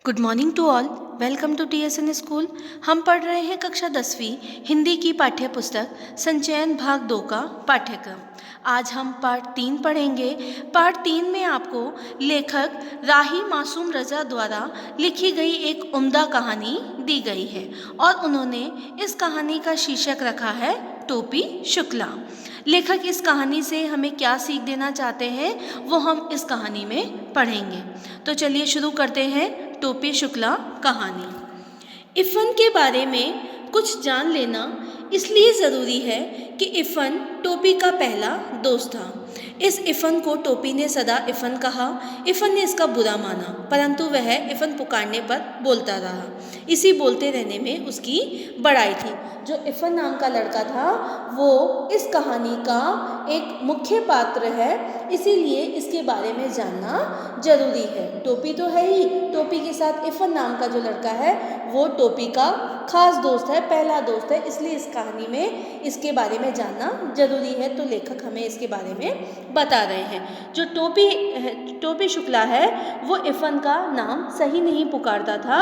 Good morning to all. Welcome to TSN school. हम पढ़ रहे हैं कक्षा 10वीं हिंदी की पाठ्य पुस्तक संचयन भाग 2 का पाठ्यक्रम। आज हम पार्ट 3 पढ़ेंगे। पार्ट 3 में आपको लेखक राही मासूम रजा द्वारा लिखी गई एक उम्दा कहानी दी गई है और उन्होंने इस कहानी का शीर्षक रखा है टोपी शुक्ला। लेखक इस कहानी से हमें क्या सीख देना चाहते हैं वो हम इस कहानी में पढ़ेंगे। तो चलिए शुरू करते हैं टोपी शुक्ला कहानी। इफ़न के बारे में कुछ जान लेना इसलिए ज़रूरी है कि इफ़न टोपी का पहला दोस्त था। इस इफ़न को टोपी ने सदा इफ़न कहा। इफ़न ने इसका बुरा माना, परंतु वह इफ़न पुकारने पर बोलता रहा। इसी बोलते रहने में उसकी बड़ाई थी। जो इफ़न नाम का लड़का था वो इस कहानी का एक मुख्य पात्र है, इसीलिए इसके बारे में जानना जरूरी है। टोपी तो है ही, टोपी के साथ इफ़न नाम का जो लड़का है वो टोपी का खास दोस्त है, पहला दोस्त है, इसलिए इस कहानी में इसके बारे में जानना जरूरी है। तो लेखक हमें इसके बारे में बता रहे हैं। जो टोपी शुक्ला है वो इफ़न का नाम सही नहीं पुकारता था।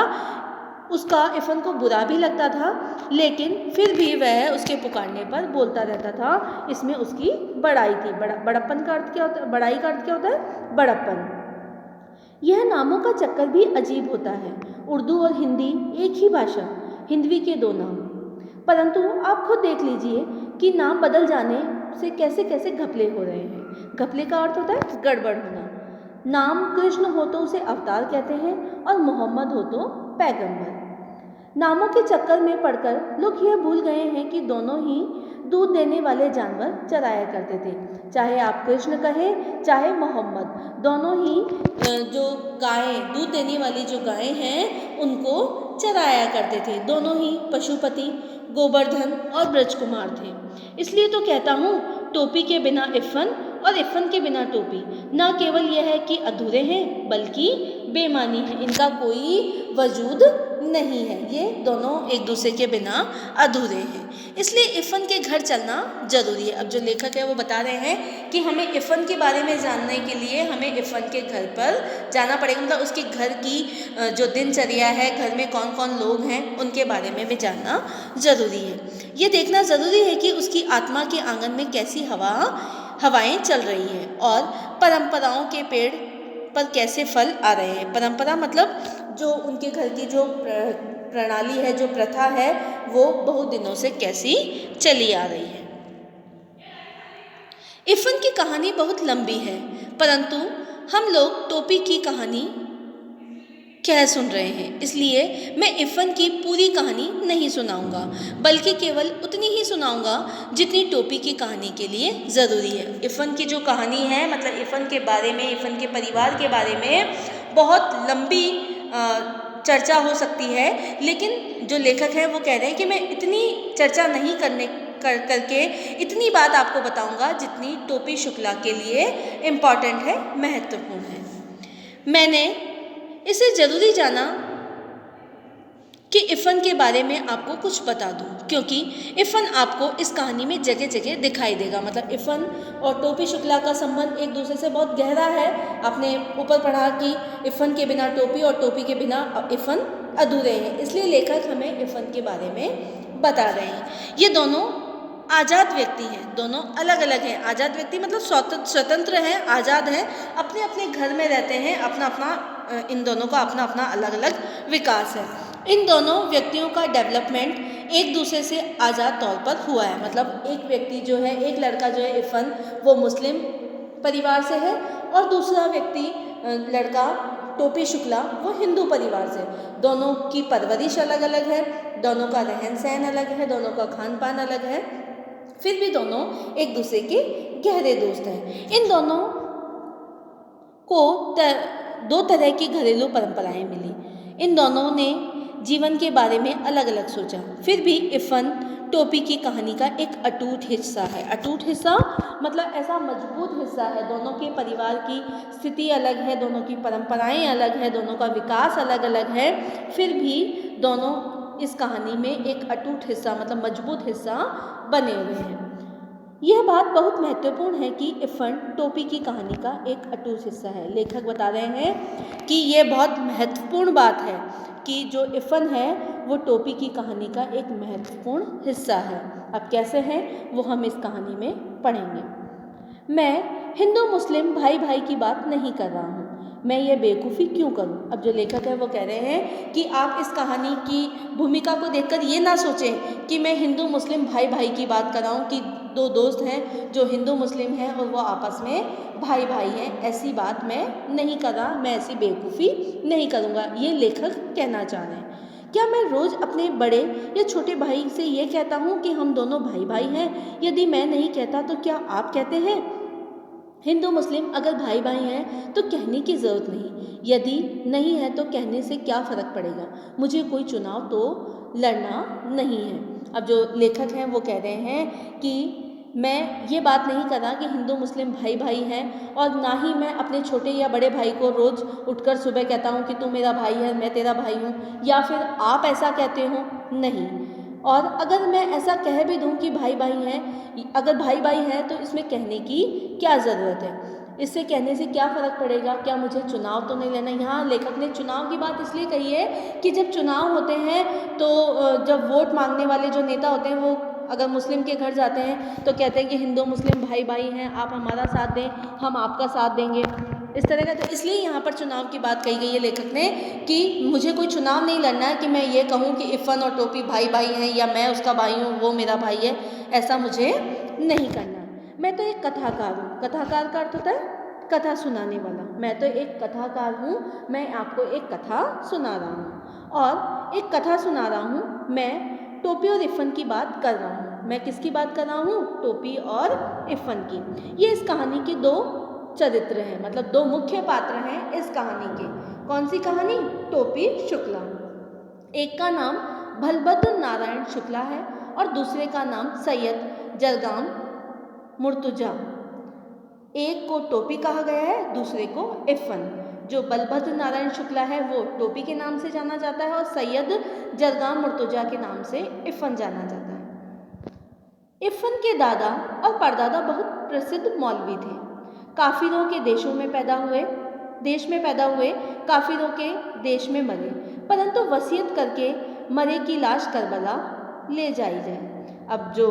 उसका इफ़न को बुरा भी लगता था, लेकिन फिर भी वह उसके पुकारने पर बोलता रहता था। इसमें उसकी बड़ाई थी। बड़प्पन का अर्थ क्या होता है? बड़ाई का अर्थ क्या होता है? बड़प्पन। यह नामों का चक्कर भी अजीब होता है। उर्दू और हिंदी एक ही भाषा, हिंदवी के दो नाम, परंतु आप खुद देख लीजिए कि नाम बदल जाने से कैसे कैसे घपले हो रहे हैं। घपले का अर्थ होता है गड़बड़ होना। नाम कृष्ण हो तो उसे अवतार कहते हैं और मोहम्मद हो तो पैगंबर। नामों के चक्कर में पड़कर लोग यह भूल गए हैं कि दोनों ही दूध देने वाले जानवर चराया करते थे। चाहे आप कृष्ण कहें चाहे मोहम्मद, दोनों ही जो गायें, दूध देने वाली जो गायें हैं उनको चराया करते थे। दोनों ही पशुपति गोवर्धन और ब्रजकुमार थे। इसलिए तो कहता हूँ टोपी के बिना इफ़न और इफ़न के बिना टोपी न केवल यह है कि अधूरे हैं बल्कि बेमानी है। इनका कोई वजूद नहीं है। ये दोनों एक दूसरे के बिना अधूरे हैं। इसलिए इफ़न के घर चलना जरूरी है। अब जो लेखक है वो बता रहे हैं कि हमें इफ़न के बारे में जानने के लिए हमें इफ़न के घर पर जाना पड़ेगा। मतलब उसके घर की जो दिनचर्या है, घर में कौन कौन लोग हैं, उनके बारे में भी जानना ज़रूरी है। ये देखना ज़रूरी है कि उसकी आत्मा के आंगन में कैसी हवाएं चल रही हैं और परंपराओं के पेड़ पर कैसे फल आ रहे हैं। परंपरा मतलब जो उनके घर की जो प्रणाली है, जो प्रथा है, वो बहुत दिनों से कैसी चली आ रही है। इफ़न की कहानी बहुत लंबी है, परंतु हम लोग टोपी की कहानी कह सुन रहे हैं, इसलिए मैं इफ़न की पूरी कहानी नहीं सुनाऊंगा, बल्कि केवल उतनी ही सुनाऊंगा जितनी टोपी की कहानी के लिए ज़रूरी है। इफ़न की जो कहानी है, मतलब इफ़न के बारे में, इफ़न के परिवार के बारे में बहुत लंबी चर्चा हो सकती है, लेकिन जो लेखक हैं वो कह रहे हैं कि मैं इतनी चर्चा नहीं करके इतनी बात आपको बताऊंगा जितनी टोपी शुक्ला के लिए इम्पॉर्टेंट है, महत्वपूर्ण है। मैंने इसे ज़रूरी जाना कि इफ़न के बारे में आपको कुछ बता दूं, क्योंकि इफ़न आपको इस कहानी में जगह जगह दिखाई देगा। मतलब इफ़न और टोपी शुक्ला का संबंध एक दूसरे से बहुत गहरा है। आपने ऊपर पढ़ा कि इफ़न के बिना टोपी और टोपी के बिना इफ़न अधूरे हैं, इसलिए लेखक हमें इफ़न के बारे में बता रहे हैं। ये दोनों आज़ाद व्यक्ति हैं, दोनों अलग अलग हैं। आज़ाद व्यक्ति मतलब स्वतंत्र हैं, आज़ाद हैं, अपने अपने घर में रहते हैं, अपना अपना इन दोनों का अपना अपना अलग अलग विकास है। इन दोनों व्यक्तियों का डेवलपमेंट एक दूसरे से आज़ाद तौर पर हुआ है। मतलब एक व्यक्ति जो है, एक लड़का जो है इफ़न, वो मुस्लिम परिवार से है और दूसरा व्यक्ति लड़का टोपी शुक्ला वो हिंदू परिवार से। दोनों की परवरिश अलग अलग है, दोनों का रहन सहन अलग है, दोनों का खान पान अलग है, फिर भी दोनों एक दूसरे के गहरे दोस्त हैं। इन दोनों को दो तरह की घरेलू परंपराएं मिली। इन दोनों ने जीवन के बारे में अलग अलग सोचा, फिर भी इफ़न टोपी की कहानी का एक अटूट हिस्सा है। अटूट हिस्सा मतलब ऐसा मजबूत हिस्सा है। दोनों के परिवार की स्थिति अलग है, दोनों की परंपराएं अलग है, दोनों का विकास अलग अलग है, फिर भी दोनों इस कहानी में एक अटूट हिस्सा मतलब मजबूत हिस्सा बने हुए हैं। यह बात बहुत महत्वपूर्ण है कि इफ़न टोपी की कहानी का एक अटूट हिस्सा है। लेखक बता रहे हैं कि ये बहुत महत्वपूर्ण बात है कि जो इफ़न है वो टोपी की कहानी का एक महत्वपूर्ण हिस्सा है। अब कैसे है वो हम इस कहानी में पढ़ेंगे। मैं हिंदू मुस्लिम भाई भाई की बात नहीं कर रहा हूँ, मैं ये बेवकूफ़ी क्यों करूँ। अब जो लेखक है वो कह रहे हैं कि आप इस कहानी की भूमिका को देखकर ये ना सोचें कि मैं हिंदू मुस्लिम भाई भाई की बात कर रहा हूँ कि दो दोस्त हैं जो हिंदू मुस्लिम हैं और वो आपस में भाई भाई हैं। ऐसी बात मैं नहीं कर रहा, मैं ऐसी बेवकूफ़ी नहीं करूँगा, ये लेखक कहना चाह रहे हैं। क्या मैं रोज़ अपने बड़े या छोटे भाई से ये कहता हूँ कि हम दोनों भाई भाई हैं? यदि मैं नहीं कहता तो क्या आप कहते हैं? हिंदू मुस्लिम अगर भाई भाई हैं तो कहने की ज़रूरत नहीं, यदि नहीं है तो कहने से क्या फ़र्क पड़ेगा, मुझे कोई चुनाव तो लड़ना नहीं है। अब जो लेखक हैं वो कह रहे हैं कि मैं ये बात नहीं कर रहा कि हिंदू मुस्लिम भाई भाई हैं, और ना ही मैं अपने छोटे या बड़े भाई को रोज़ उठकर सुबह कहता हूँ कि तू मेरा भाई है, मैं तेरा भाई हूँ, या फिर आप ऐसा कहते हो, नहीं। और अगर मैं ऐसा कह भी दूं कि भाई भाई हैं, अगर भाई भाई हैं तो इसमें कहने की क्या ज़रूरत है, इससे कहने से क्या फ़र्क पड़ेगा, क्या मुझे चुनाव तो नहीं लेना। यहाँ लेखक ने चुनाव की बात इसलिए कही है कि जब चुनाव होते हैं तो जब वोट मांगने वाले जो नेता होते हैं वो अगर मुस्लिम के घर जाते हैं तो कहते हैं कि हिंदू मुस्लिम भाई भाई हैं, आप हमारा साथ दें, हम आपका साथ देंगे, इस तरह का। तो इसलिए यहाँ पर चुनाव की बात कही गई है लेखक ने कि मुझे कोई चुनाव नहीं लड़ना है कि मैं ये कहूँ कि इफ़न और टोपी भाई भाई हैं या मैं उसका भाई हूँ वो मेरा भाई है, ऐसा मुझे नहीं करना। मैं तो एक कथाकार हूँ। कथाकार का अर्थ होता है कथा सुनाने वाला। मैं तो एक कथाकार हूँ, मैं आपको एक कथा सुना रहा हूँ, और एक कथा सुना रहा हूँ। मैं टोपी और इफ़न की बात कर रहा हूँ। मैं किसकी बात कर रहा हूँ? टोपी और इफ़न की। ये इस कहानी के दो चरित्र हैं, मतलब दो मुख्य पात्र हैं इस कहानी के। कौन सी कहानी? टोपी शुक्ला। एक का नाम बलभद्र नारायण शुक्ला है और दूसरे का नाम सैयद जरगाम मुर्तुजा। एक को टोपी कहा गया है, दूसरे को इफ़न। जो बलभद्र नारायण शुक्ला है वो टोपी के नाम से जाना जाता है और सैयद जरगाम मुर्तुजा के नाम से इफ़न जाना जाता है। इफ़न के दादा और परदादा बहुत प्रसिद्ध मौलवी थे। काफिरों के देश में पैदा हुए, काफिरों के देश में मरे, परंतु वसीयत करके मरे की लाश करबला ले जाई जाए। अब जो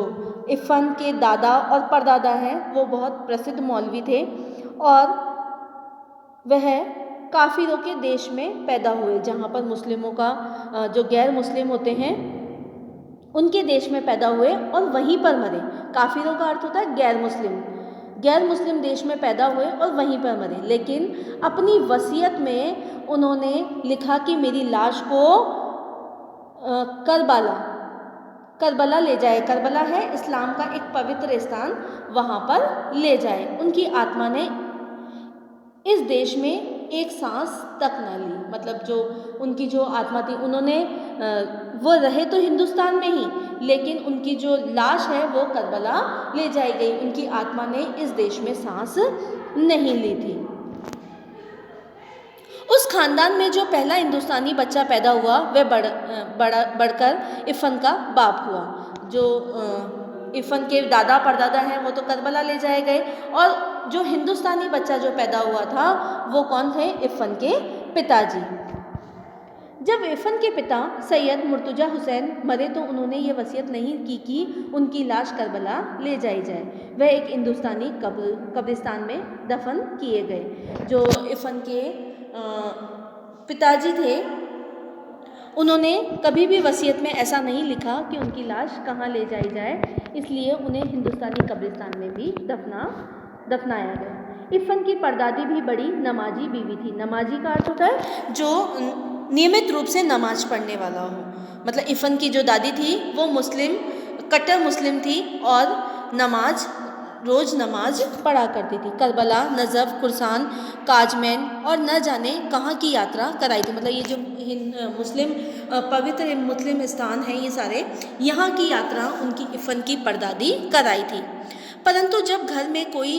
इफ़न के दादा और परदादा हैं वो बहुत प्रसिद्ध मौलवी थे और वह काफिरों के देश में पैदा हुए, जहाँ पर मुस्लिमों का जो गैर मुस्लिम होते हैं उनके देश में पैदा हुए और वहीं पर मरे। काफिरों का अर्थ होता है गैर मुस्लिम देश में पैदा हुए और वहीं पर मरे, लेकिन अपनी वसीयत में उन्होंने लिखा कि मेरी लाश को करबला ले जाए। करबला है इस्लाम का एक पवित्र स्थान, वहाँ पर ले जाए। उनकी आत्मा ने इस देश में एक सांस तक न ली, मतलब जो उनकी जो आत्मा थी, उन्होंने वो रहे तो हिंदुस्तान में ही, लेकिन उनकी जो लाश है वो करबला ले जाई गई। उनकी आत्मा ने इस देश में सांस नहीं ली थी। उस खानदान में जो पहला हिंदुस्तानी बच्चा पैदा हुआ वह बढ़कर इफ़न का बाप हुआ। जो इफ़न के दादा परदादा हैं वो तो करबला ले जाए गए, और जो हिंदुस्तानी बच्चा जो पैदा हुआ था वो कौन थे? इफ़न के पिताजी। जब इफ़न के पिता सैयद मुर्तुजा हुसैन मरे तो उन्होंने ये वसीयत नहीं की कि उनकी लाश करबला ले जाई जाए। वह एक हिंदुस्तानी कब्रिस्तान में दफन किए गए। जो इफ़न के पिताजी थे उन्होंने कभी भी वसीयत में ऐसा नहीं लिखा कि उनकी लाश कहाँ ले जाई जाए, इसलिए उन्हें हिंदुस्तानी कब्रिस्तान में भी दफनाया गया। इफ़न की परदादी भी बड़ी नमाजी बीवी थी। नमाजी का अर्थ होता है जो नियमित रूप से नमाज पढ़ने वाला हो। मतलब इफ़न की जो दादी थी वो कट्टर मुस्लिम थी और रोज़ नमाज पढ़ा करती थी। करबला, नजफ, कुरसान, काजमैन और न जाने कहाँ की यात्रा कराई थी। मतलब ये जो पवित्र मुस्लिम स्थान हैं ये सारे, यहाँ की यात्रा उनकी इफ़न की परदादी कराई थी। परंतु जब घर में कोई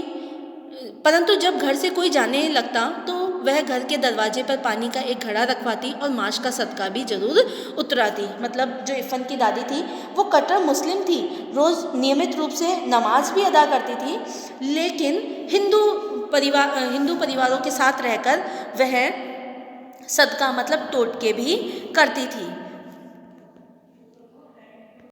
परंतु जब घर से कोई जाने लगता तो वह घर के दरवाजे पर पानी का एक घड़ा रखवाती और माश का सदका भी जरूर उतराती। मतलब जो इरफान की दादी थी वो कट्टर मुस्लिम थी, रोज़ नियमित रूप से नमाज भी अदा करती थी, लेकिन हिंदू परिवारों के साथ रहकर वह सदका मतलब टोटके भी करती थी।